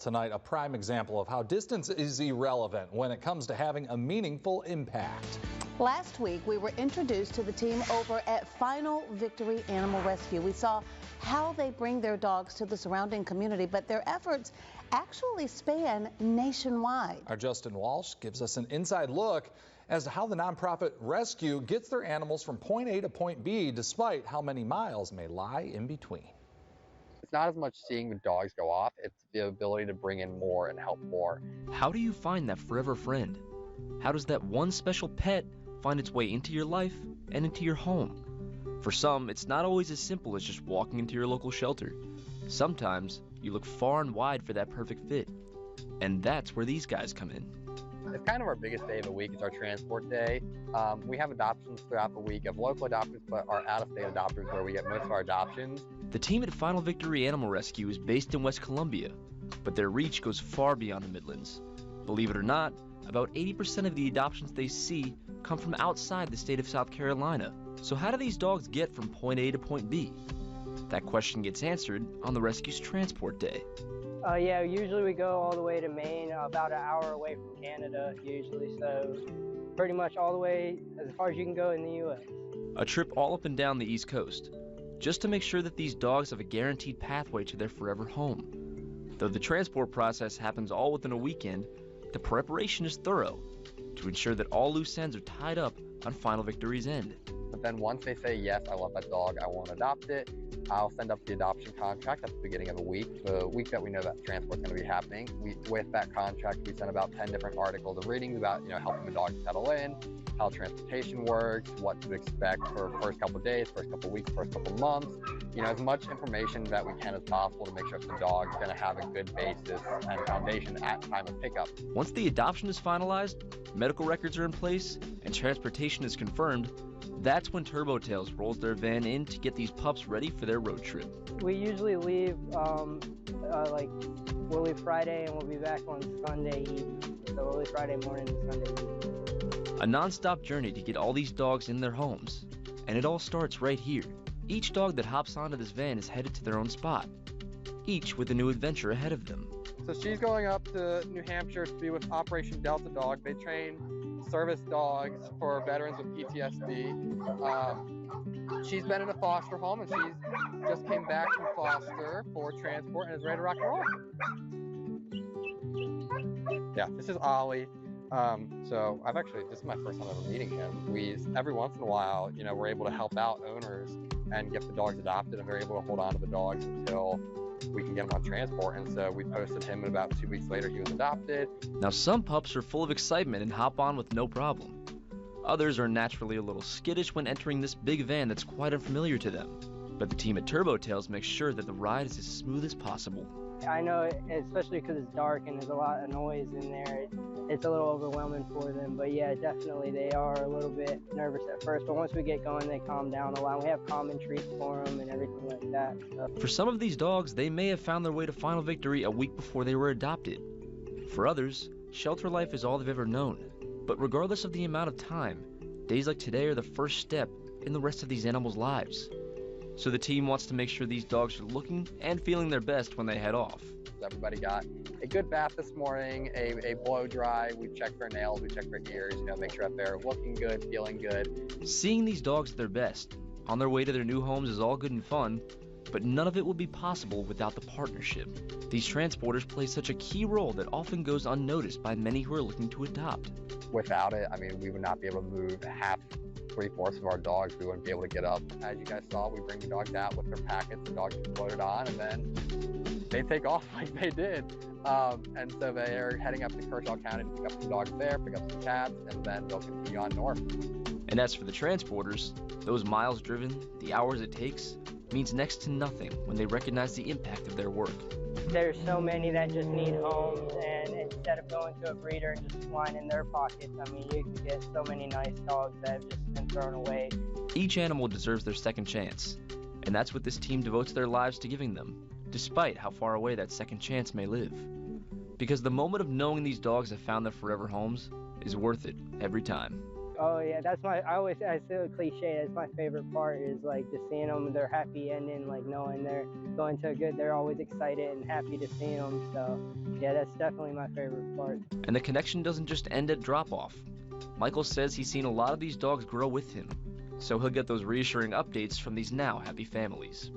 Tonight, a prime example of how distance is irrelevant when it comes to having a meaningful impact. Last week, we were introduced to the team over at Final Victory Animal Rescue. We saw how they bring their dogs to the surrounding community, but their efforts actually span nationwide. Our Justin Walsh gives us an inside look as to how the nonprofit rescue gets their animals from point A to point B, despite how many miles may lie in between. It's not as much seeing the dogs go off, it's the ability to bring in more and help more. How do you find that forever friend? How does that one special pet find its way into your life and into your home? For some, it's not always as simple as just walking into your local shelter. Sometimes you look far and wide for that perfect fit. And that's where these guys come in. It's kind of our biggest day of the week. It's our transport day. We have adoptions throughout the week of local adopters, but our out-of-state adopters where we get most of our adoptions. The team at Final Victory Animal Rescue is based in West Columbia, but their reach goes far beyond the Midlands. Believe it or not, about 80% of the adoptions they see come from outside the state of South Carolina. So how do these dogs get from point A to point B? That question gets answered on the rescue's transport day. Yeah, usually we go all the way to Maine, about an hour away from Canada usually, so pretty much all the way as far as you can go in the U.S. A trip all up and down the East Coast, just to make sure that these dogs have a guaranteed pathway to their forever home. Though the transport process happens all within a weekend, the preparation is thorough to ensure that all loose ends are tied up on Final Victory's end. But then once they say, yes, I love that dog, I want to adopt it, I'll send up the adoption contract at the beginning of the week that we know that transport's going to be happening. With that contract, we send about 10 different articles of readings about, helping the dog settle in, how transportation works, what to expect for first couple of days, first couple of weeks, first couple of months. As much information that we can as possible to make sure that the dog's going to have a good basis and foundation at time of pickup. Once the adoption is finalized, medical records are in place, and transportation is confirmed, that's when Turbo Tails rolls their van in to get these pups ready for their road trip. We usually leave, we'll leave Friday and we'll be back on Sunday evening. So we'll leave Friday morning and Sunday evening. A non-stop journey to get all these dogs in their homes. And it all starts right here. Each dog that hops onto this van is headed to their own spot, each with a new adventure ahead of them. So she's going up to New Hampshire to be with Operation Delta Dog. They train service dogs for veterans with PTSD. She's been in a foster home and she's just came back from foster for transport and is ready to rock and roll. Yeah, this is Ollie. So this is my first time ever meeting him. Every once in a while, we're able to help out owners and get the dogs adopted, and they're able to hold on to the dogs until we can get them on transport. And so we posted him, and about 2 weeks later he was adopted. Now some pups are full of excitement and hop on with no problem. Others are naturally a little skittish when entering this big van that's quite unfamiliar to them. But the team at Turbo Tails makes sure that the ride is as smooth as possible. I know, especially because it's dark and there's a lot of noise in there, it's a little overwhelming for them. But yeah, definitely they are a little bit nervous at first. But once we get going, they calm down a lot. We have common treats for them and everything like that. So. For some of these dogs, they may have found their way to Final Victory a week before they were adopted. For others, shelter life is all they've ever known. But regardless of the amount of time, days like today are the first step in the rest of these animals' lives. So the team wants to make sure these dogs are looking and feeling their best when they head off. Everybody got a good bath this morning, a blow dry. We checked their nails, we checked their ears, make sure that they're looking good, feeling good. Seeing these dogs at their best, on their way to their new homes is all good and fun, but none of it would be possible without the partnership. These transporters play such a key role that often goes unnoticed by many who are looking to adopt. Without it, we would not be able to move three-fourths of our dogs. We wouldn't be able to get up. As you guys saw, we bring the dogs out with their packets, the dogs are loaded on, and then they take off like they did. And so they are heading up to Kershaw County to pick up some dogs there, pick up some cats, and then they'll continue on north. And as for the transporters, those miles driven, the hours it takes, means next to nothing when they recognize the impact of their work. There's so many that just need homes, and instead of going to a breeder and just lining their pockets, you can get so many nice dogs that have just been thrown away. Each animal deserves their second chance, and that's what this team devotes their lives to giving them, despite how far away that second chance may live. Because the moment of knowing these dogs have found their forever homes is worth it every time. Oh yeah, I say a cliche, that's my favorite part is like just seeing them, their happy ending, like knowing they're going to a good, they're always excited and happy to see them. So yeah, that's definitely my favorite part. And the connection doesn't just end at drop-off. Michael says he's seen a lot of these dogs grow with him, so he'll get those reassuring updates from these now happy families.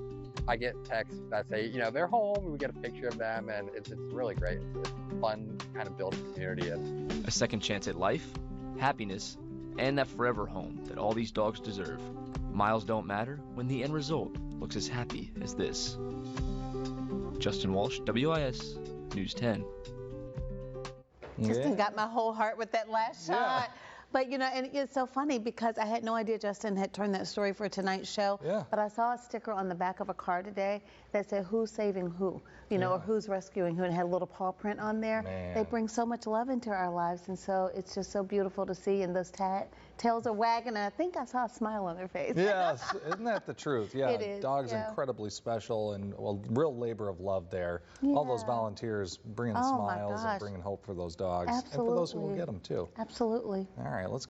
I get texts that say, you know, they're home, we get a picture of them, and it's really great. It's fun kind of building community. A second chance at life, happiness, and that forever home that all these dogs deserve. Miles don't matter when the end result looks as happy as this. Justin Walsh, WIS, News 10. Justin got my whole heart with that last shot. But, you know, and it's so funny because I had no idea Justin had turned that story for tonight's show. But I saw a sticker on the back of a car today that said, who's saving who? You know, or who's rescuing who, and had a little paw print on there. Man. They bring so much love into our lives, and so it's just so beautiful to see, and those tails are wagging, and I think I saw a smile on their face. Yes, isn't that the truth? Yeah, It is, dogs incredibly special, and well, real labor of love there. All those volunteers bringing smiles and bringing hope for those dogs. Absolutely. And for those who will get them too. Absolutely. All right, let's